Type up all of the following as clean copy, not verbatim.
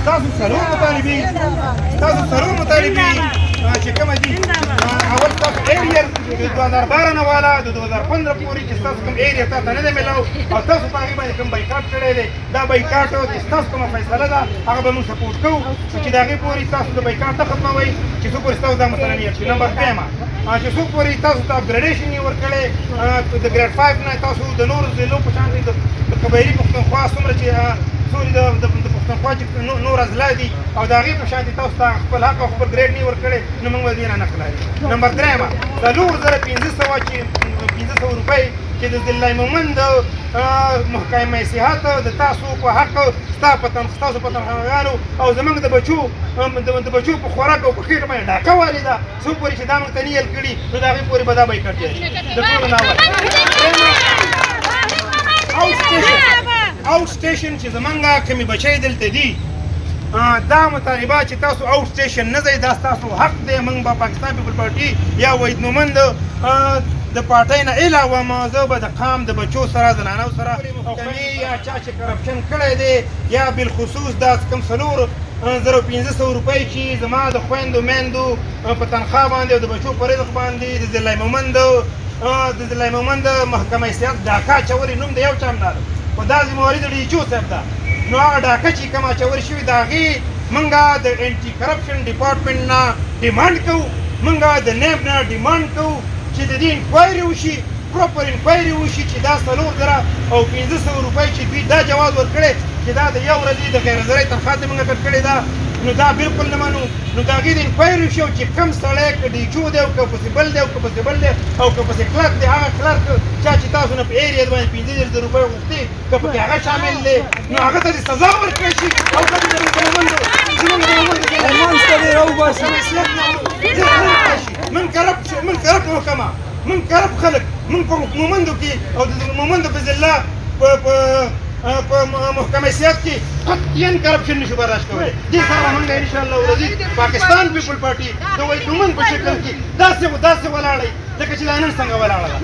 ستاسو څلور مطالبې چې کومه دي اول ستاسو ایریر د 2012 نه والا د 2015 پورې چې ستاسو کوم ایریا تاسو نه دی میلاو او تاسو په هغې باندې کوم بایکاټ کړی دی دا بایکاټ چې ستاسو کومه فیصله ده هغه به موږ سپورټ کوو چې د هغې پورې تاسو د بایکاټ نه ختموئ چې څو پورې ستاسو دا مسله نه شي. نمبر دویمه چې څو پورې تاسو ته اپګریډیشن یې ورکړی د ګریډ 5 نه تاسو د نورو ضلعو په شان د قبایلي پښتونخوا څومره چې د پښتونخوا چې نور اضلاع دي او د هغې په شان تاسو ته خپل حق او خپل ګریډ نه یې ورکړی نو موږ به دې نه نقل لرو. نمبر درېیمه 4500 روپۍ چې د ضلع مومند محکمه صحت د تاسو په حق ستاسو په تنخواګانو او زموږ د بچو په خوراک او په خېټه باندې ډاکه والېده څو پورې چې دا موږ ته نه یل کړي نو د هغې پورې به دا بایکاټ جاري د ټولو نه اول آوټ سټیشن چې زمونږ کومې بچی دلته دي دا مطالبات چې تاسو آوټ سټیشن نه ځئ دا ستاسو حق دی. موږ به پاکستان پیپل پارټي یا وحید مومند د پارټۍ نه علاوه زه به د قام د بچو سره زنانو سره محکمې یا چا چې کرپشن کړی دی یا بالخصوص دا کوم 4500 روپۍ چې زما د خویندو میندو په تنخوا باندې او د بچو په رزق باندې د ضلع مومند محکمه صحت ډاکه اچولې نوم د یو چا هم نه ده خو دا ذمهواري د ډي ایچ او صاحب ده. نو هغه ډاکه چې کوم اچول شوي د هغې موږ د انټي کرپشن ډپارټمنټ نه ډیمانډ کوو موږ د نیب نه ډیمانډ کوو چې د دې انکوایري وشي پروپر انکوایري وشي چې دا 4500 روپۍ چې دوی دا جواز ورکړی چې دا د یو ورځې د غیر نظرۍ تنخوا ته موږ کټ کړې ده نو دا بالکل نه منو. نو د هغې د انکوایري وشي چې کوم سړی که ډي ایچ او دی او که پسې بل دی او که پسې بل دی او که پسې کلرک دی هغه کلرک چا چې تاسو نه په ایریا باندې 15000 روپۍ غوښتې که پکې هغه شامل دی نو هغه ته د سزا ورکړی شي او که د من کرپټ محکمه من کرپټ خلک من په مومندو کې او د مومندو په ضلع په محکمه صحت کې قطعاً کرپشن نشو برداشت کولی. دې سره موږ انشاءالله ورځي پاکستان پیپل پارټي د وحید مومند په شکل کې داسې ولاړئ لکه چې دا نن څنګه ولاړه ده.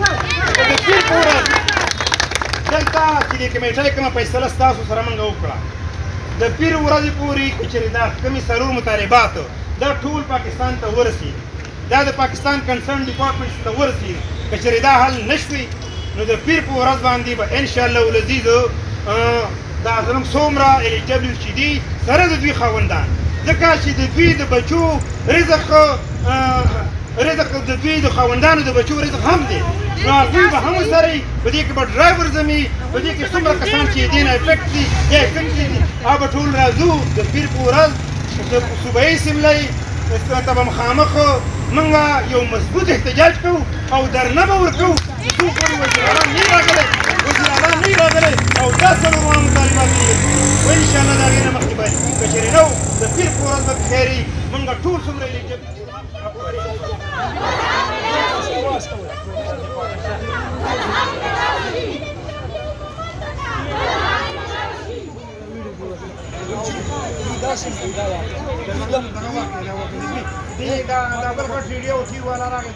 د پیر په ورځ دلته چې د کمیټۍ کومه فیصله ستاسو سره موږ وکړه د پیر ورځې پورې که چېرې دا کومې څلور مطالبات دا ټول پاکستان ته ورسېږي دا د پاکستان کنسرن ډپارټمنټ ته ورسېږي که چېرې دا حل نه شوي نو د پیر په ورځ باندې به انشاءالله العزیز دا زموږ څومره الیجبل چې دي سره د دوی خاوندان ځکه چې د دوی د بچو رزق د دوی د خاوندانو د بچو رزق هم دی نو هغوی به هم سره وي په دې کې به ډرایورز هم وي په دې کې څومره کسان چې دې نه افیکټ دي یا افیکټ دي هغه به ټول راځو د پیر په ورځ د صوبایي اسمبلۍ ته به مخامخ موږ یو مضبوط احتجاج کوو او درنه به ورکوو چې څو پورې وزیر اعلی نه راغلی او دا څلور مطالبات دي و انشاءالله د هغې نه مخکې به که چېرې نه د پیر په ورځ به خیر وي موږ ټول څومره دا بل غټ ویډیو ټي والا راغی